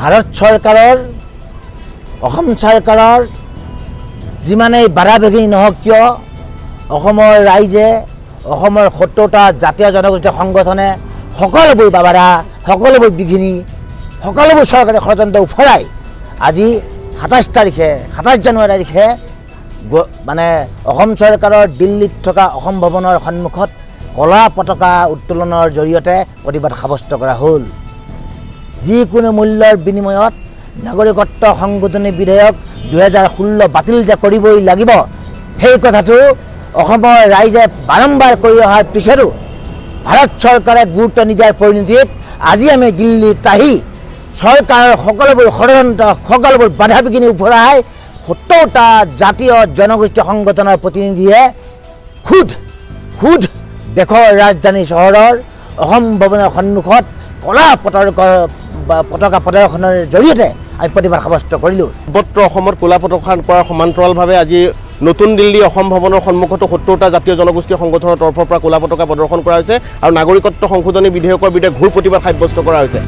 ভাৰত চৰকাৰৰ অসম চৰকাৰৰ যিমানেই বাধাবিঘিনি নহওক কিয় অসমৰ ৰাইজে অসমৰ ৭০টা জাতীয় জনগোষ্ঠী সংগঠনে সকলোবোৰ বাধা সকলোবোৰ বিঘিনি সকলোবোৰ চৰকাৰে ষড়যন্ত্ৰ উফৰাই আজি ২৭ জানুৱাৰী তাৰিখে মানে অসম চৰকাৰৰ দিল্লীত থকা অসম ভৱনৰ সন্মুখত কলা পতাকা উত্তোলনৰ জৰিয়তে প্ৰতিবাদ সাব্যস্ত কৰা হ'ল। যিকোনো মূল্যৰ বিনিময়ত নাগৰিকত্ব সংশোধনী বিধেয়ক ২০১৬ বাতিল যে কৰিবই লাগিব সেই কথাটো অসমৰ ৰাইজে বাৰম্বাৰ কৰি অহাৰ পিছতো ভাৰত চৰকাৰে গুৰুত্ব নিদিয়াৰ পৰিণতিত আজি আমি দিল্লীত আহি চৰকাৰৰ সকলোবোৰ ষড়যন্ত্ৰ সকলোবোৰ বাধা বিঘিনি উফৰাই ৭০টা জাতীয় জনগোষ্ঠী সংগঠনৰ প্ৰতিনিধিয়ে খুদ দেশৰ ৰাজধানী চহৰৰ অসম ভৱনৰ সন্মুখত কলা পতাকা প্ৰদৰ্শনৰ জৰিয়তে আমি প্ৰতিবাদ সাব্যস্ত কৰিলোঁ। সৰ্বত্ৰ অসমত কলা পতাকা কৰাৰ সমান্তৰালভাৱে আজি নতুন দিল্লী অসম ভৱনৰ সন্মুখতো ৭০টা জাতীয় জনগোষ্ঠী সংগঠনৰ তৰফৰ পৰা কলা পতাকা প্ৰদৰ্শন কৰা হৈছে আৰু নাগৰিকত্ব সংশোধনী বিধেয়কৰ বিৰুদ্ধে ঘোৰ প্ৰতিবাদ সাব্যস্ত কৰা হৈছে।